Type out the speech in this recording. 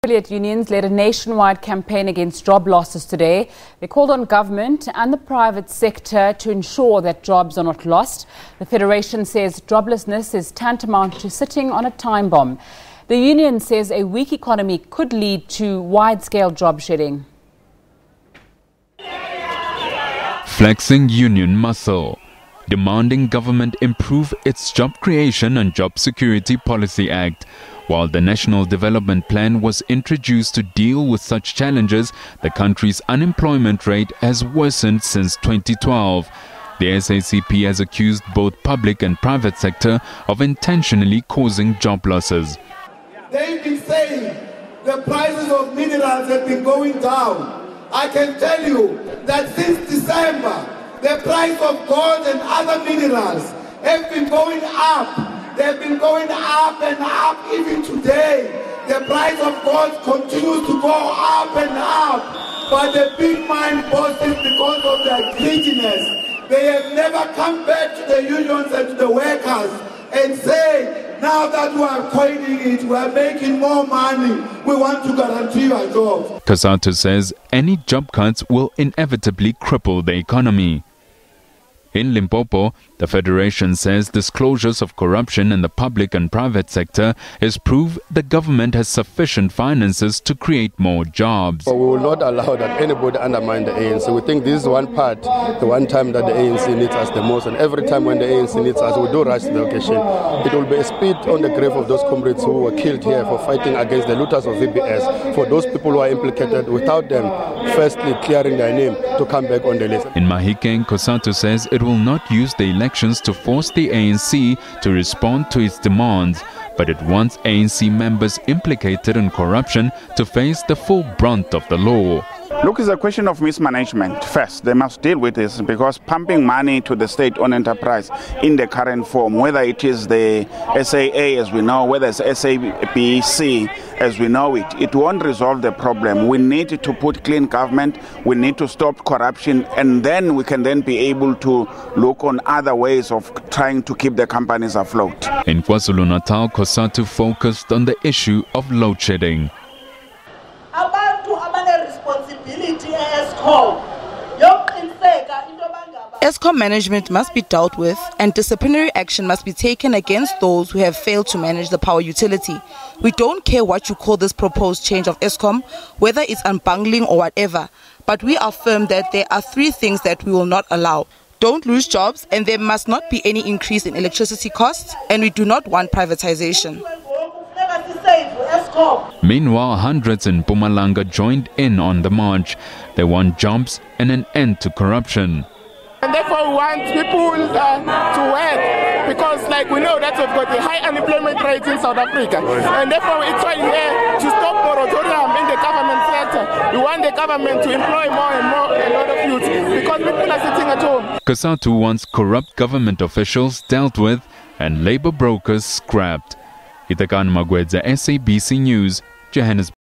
Affiliate unions led a nationwide campaign against job losses today. They called on government and the private sector to ensure that jobs are not lost. The Federation says joblessness is tantamount to sitting on a time bomb. The union says a weak economy could lead to wide-scale job shedding. Flexing union muscle, demanding government improve its Job Creation and Job Security Policy Act. While the National Development Plan was introduced to deal with such challenges, the country's unemployment rate has worsened since 2012. The SABC has accused both public and private sector of intentionally causing job losses. They've been saying the prices of minerals have been going down. I can tell you that since December, the price of gold and other minerals have been going up. They've been going up and up. Even today, the price of gold continues to go up and up. But the big mine bosses, because of their greediness, they have never come back to the unions and to the workers and say, now that we are coining it, we are making more money, we want to guarantee you a job. Cosatu says any job cuts will inevitably cripple the economy. In Limpopo, the Federation says disclosures of corruption in the public and private sector is proof the government has sufficient finances to create more jobs. We will not allow that anybody undermine the ANC. We think this is one part, the one time that the ANC needs us the most, and every time when the ANC needs us, we do rush to the occasion. It will be a spit on the grave of those comrades who were killed here for fighting against the looters of VBS, for those people who are implicated without them firstly clearing their name to come back on the list. In Mahikeng, Cosatu says it will not use the elections to force the ANC to respond to its demands, but it wants ANC members implicated in corruption to face the full brunt of the law. Look, it's a question of mismanagement. First, they must deal with this, because pumping money to the state-owned enterprise in the current form, whether it is the SAA as we know, whether it's SABC as we know it, it won't resolve the problem. We need to put clean government, we need to stop corruption, and then we can then be able to look on other ways of trying to keep the companies afloat. In KwaZulu-Natal, Cosatu focused on the issue of load shedding. ESCOM management must be dealt with and disciplinary action must be taken against those who have failed to manage the power utility. We don't care what you call this proposed change of ESCOM, whether it's unbundling or whatever, but we affirm that there are three things that we will not allow. Don't lose jobs, and there must not be any increase in electricity costs, and we do not want privatization. Meanwhile, hundreds in Mpumalanga joined in on the march. They want jobs and an end to corruption. And therefore we want people to work, because we know that we've got a high unemployment rate in South Africa. And therefore we're trying here to stop moratorium in the government sector. We want the government to employ more and more a lot of youth, because people are sitting at home. Cosatu wants corrupt government officials dealt with and labor brokers scrapped. Itakan Magwedza, SABC News, Johannesburg.